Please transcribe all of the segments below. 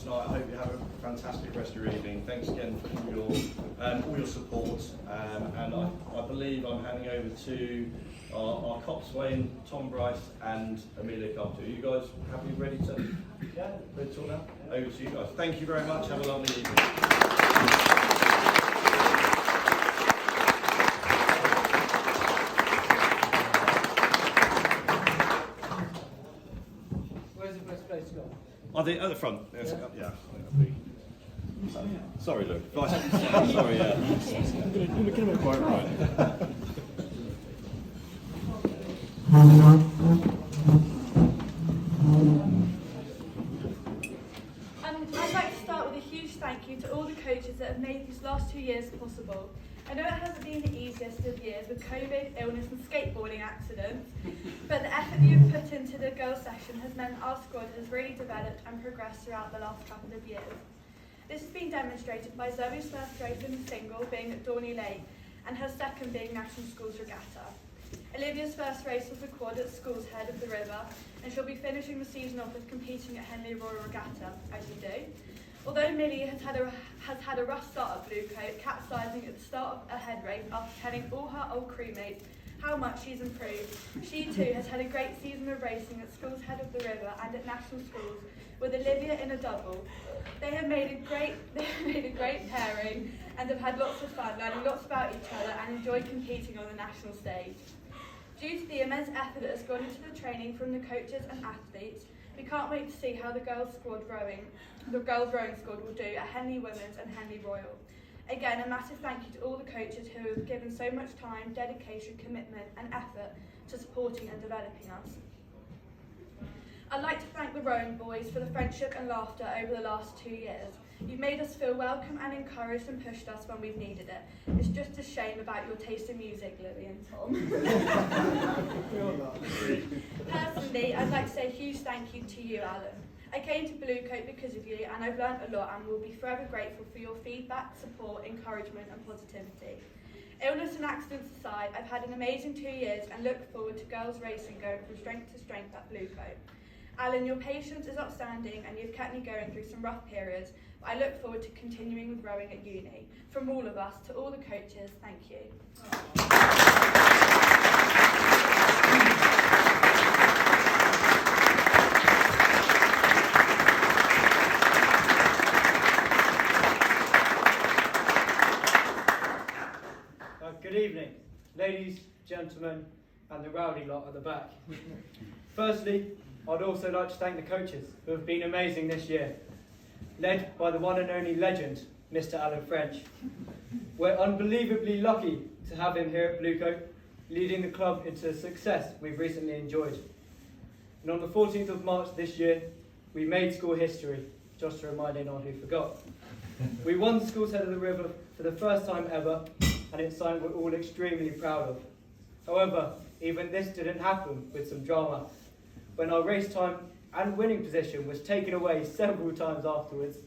tonight. I hope you have a fantastic rest of your evening. Thanks again for all your support. And I believe I'm handing over to our coxswain, Tom Bryce and Amelia Carpenter. Are you guys happy, ready to talk now? Over to you guys. Thank you very much. Have a lovely evening. At the front. Yeah. Sorry, Luke. Sorry, yeah. I'm going to make quite right. I'd like to start with a huge thank you to all the coaches that have made these last 2 years possible. I know it hasn't been the easiest of years with COVID, illness and skateboarding accidents, but the effort you've put into the girls' section has meant our squad has really developed and progressed throughout the last couple of years. This has been demonstrated by Zoe's first race in the single being at Dorney Lake and her second being National Schools Regatta. Olivia's first race was the quad at Schools Head of the River, and she'll be finishing the season off with competing at Henley Royal Regatta, as you do. Although Millie has had a rough start at Bluecoat, capsizing at the start of a head race after telling all her old crewmates how much she's improved, she too has had a great season of racing at Schools Head of the River and at National Schools, with Olivia in a double. They have made a great pairing and have had lots of fun, learning lots about each other and enjoyed competing on the national stage. Due to the immense effort that has gone into the training from the coaches and athletes, we can't wait to see how the girls' rowing squad will do at Henley Women's and Henley Royal. Again, a massive thank you to all the coaches who have given so much time, dedication, commitment and effort to supporting and developing us. I'd like to thank the rowing boys for the friendship and laughter over the last 2 years. You've made us feel welcome and encouraged and pushed us when we've needed it. It's just a shame about your taste in music, Lily and Tom. Personally, I'd like to say a huge thank you to you, Alan. I came to Bluecoat because of you and I've learnt a lot and will be forever grateful for your feedback, support, encouragement and positivity. Illness and accidents aside, I've had an amazing 2 years and look forward to girls racing going from strength to strength at Bluecoat. Alan, your patience is outstanding and you've kept me going through some rough periods, but I look forward to continuing with rowing at uni. From all of us, to all the coaches, thank you. Good evening, ladies, gentlemen, and the rowdy lot at the back. Firstly, I'd also like to thank the coaches who have been amazing this year, led by the one and only legend, Mr. Alan French. We're unbelievably lucky to have him here at Bluecoat, leading the club into the success we've recently enjoyed. And on the 14th of March this year, we made school history, just to remind anyone who forgot. We won Schools Head of the River for the first time ever, and it's something we're all extremely proud of. However, even this didn't happen with some drama, when our race time and winning position was taken away several times afterwards,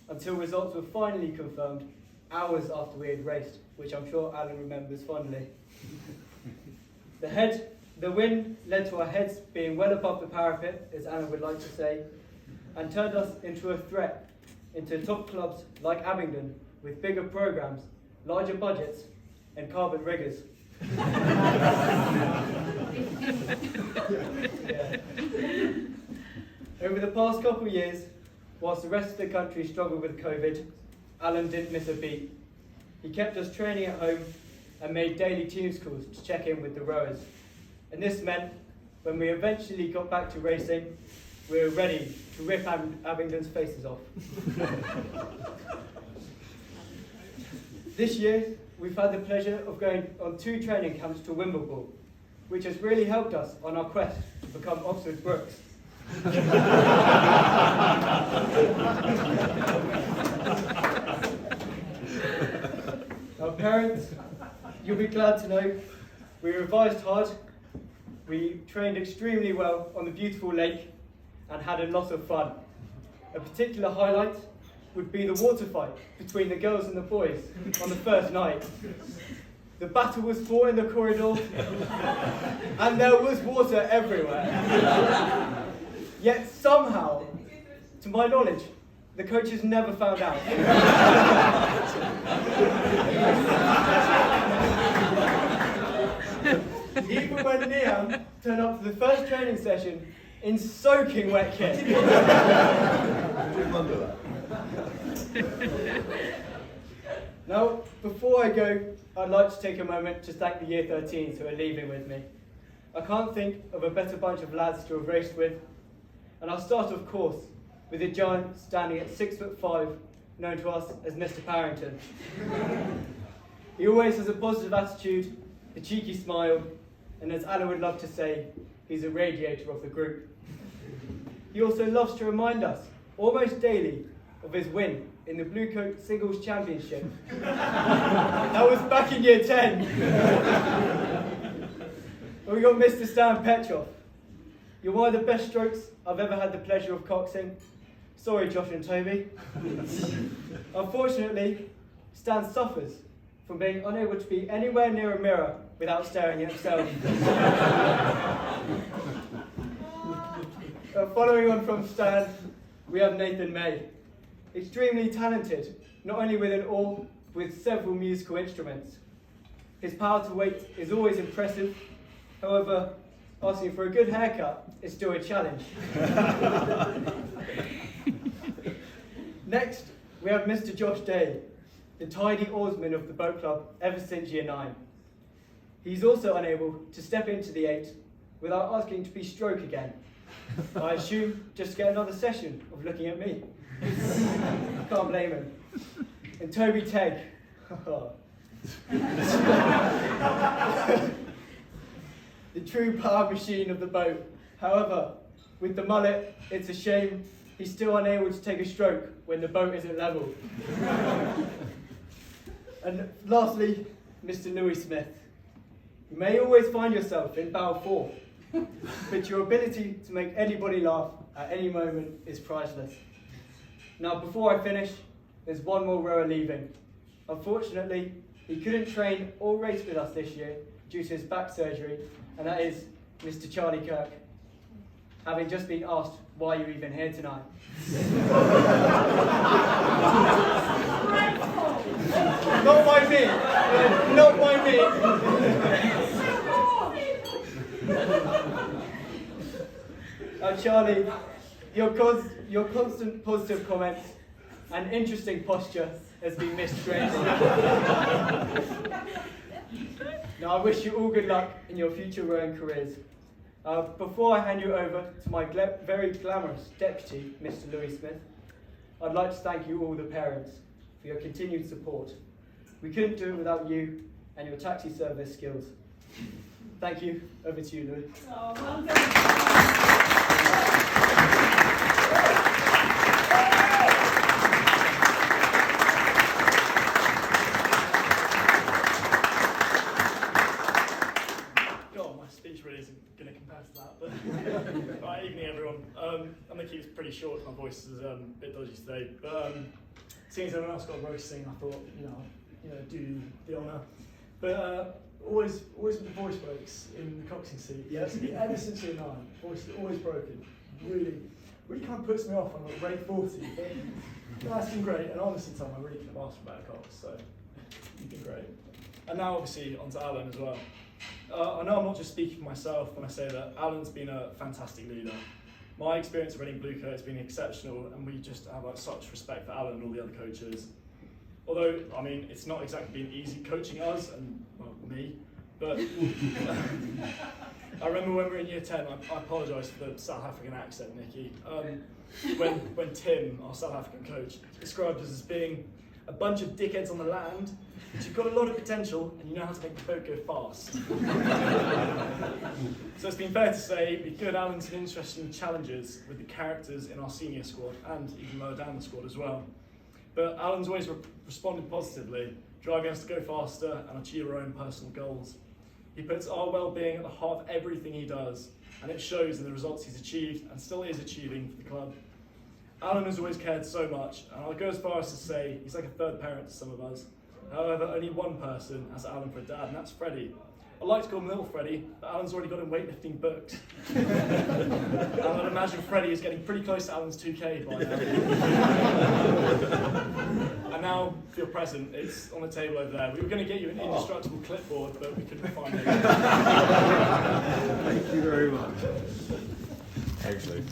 until results were finally confirmed hours after we had raced, which I'm sure Alan remembers fondly. The win led to our heads being well above the parapet, as Alan would like to say, and turned us into a threat into top clubs like Abingdon with bigger programmes, larger budgets and carbon riggers. Over the past couple of years, whilst the rest of the country struggled with COVID, Alan didn't miss a beat. He kept us training at home and made daily Teams calls to check in with the rowers. And this meant, when we eventually got back to racing, we were ready to rip Abingdon's faces off. This year, we've had the pleasure of going on 2 training camps to Wimbledon, which has really helped us on our quest to become Oxford Brooks. Our parents, you'll be glad to know, we revised hard, we trained extremely well on the beautiful lake and had a lot of fun. A particular highlight would be the water fight between the girls and the boys on the first night. The battle was fought in the corridor and there was water everywhere. Yet somehow, to my knowledge, the coaches never found out. Even when Liam turned up for the first training session in soaking wet kit. Now, before I go, I'd like to take a moment to thank the Year 13s who are leaving with me. I can't think of a better bunch of lads to have raced with. And I'll start, of course, with a giant standing at 6'5", known to us as Mr. Parrington. He always has a positive attitude, a cheeky smile, and as Alan would love to say, he's a radiator of the group. He also loves to remind us, almost daily, of his win in the Blue Coat Singles Championship. That was back in Year 10. And we got Mr. Stan Petrov. You're one of the best strokes I've ever had the pleasure of coxing. Sorry, Josh and Toby. Unfortunately, Stan suffers from being unable to be anywhere near a mirror without staring at himself. Following on from Stan, we have Nathan May. Extremely talented, not only with an oar, but with several musical instruments. His power to weight is always impressive. However, asking for a good haircut is still a challenge. Next, we have Mr. Josh Day, the tidy oarsman of the boat club ever since Year 9. He's also unable to step into the 8 without asking to be stroke again. I assume just to get another session of looking at me. Can't blame him. And Toby Tegg. The true power machine of the boat. However, with the mullet, it's a shame he's still unable to take a stroke when the boat isn't level. And lastly, Mr. Louis Smith. You may always find yourself in bow 4, but your ability to make anybody laugh at any moment is priceless. Now, before I finish, there's one more rower leaving. Unfortunately, he couldn't train or race with us this year due to his back surgery, and that is Mr. Charlie Kirk, having just been asked why you're even here tonight. Not by me. Not by me. Now, Charlie, your constant positive comments and interesting posture has been missed greatly. Now, I wish you all good luck in your future rowing careers. Before I hand you over to my very glamorous deputy, Mr. Louis Smith, I'd like to thank you all, the parents, for your continued support. We couldn't do it without you and your taxi service skills. Thank you. Over to you, Louis. Oh, well done. Right, evening everyone. I'm going to keep this pretty short, my voice is a bit dodgy today, but seeing as everyone else got roasting, I thought, do the honour. But always with the voice breaks in the coxing seat. Yes, ever since Year 9, voice is always broken. Really kind of puts me off. I'm at rate 40, but that's been great. And honestly, Tom, I really couldn't have asked for better cox, so you've been great. And now, obviously, on to Alan as well. I know I'm not just speaking for myself when I say that Alan's been a fantastic leader. My experience of running Blue Coat has been exceptional, and we just have such respect for Alan and all the other coaches. Although, I mean, it's not exactly been easy coaching us, and, well, me, but I remember when we were in Year 10, I apologise for the South African accent, Nikki, when Tim, our South African coach, described us as being a bunch of dickheads on the land, but you've got a lot of potential and you know how to make the boat go fast. So it's been fair to say we could Alan some interesting challenges with the characters in our senior squad and even lower down the squad as well. But Alan's always responded positively, driving us to go faster and achieve our own personal goals. He puts our well-being at the heart of everything he does, and it shows in the results he's achieved and still is achieving for the club. Alan has always cared so much, and I'll go as far as to say he's like a third parent to some of us. However, only one person has Alan for a dad, and that's Freddie, I like to call him Little Freddie, but Alan's already got him weightlifting booked. And I'd imagine Freddie is getting pretty close to Alan's 2K by now. And now, for your present, it's on the table over there. We were going to get you an indestructible clipboard, but we couldn't find it. Thank you very much. Actually.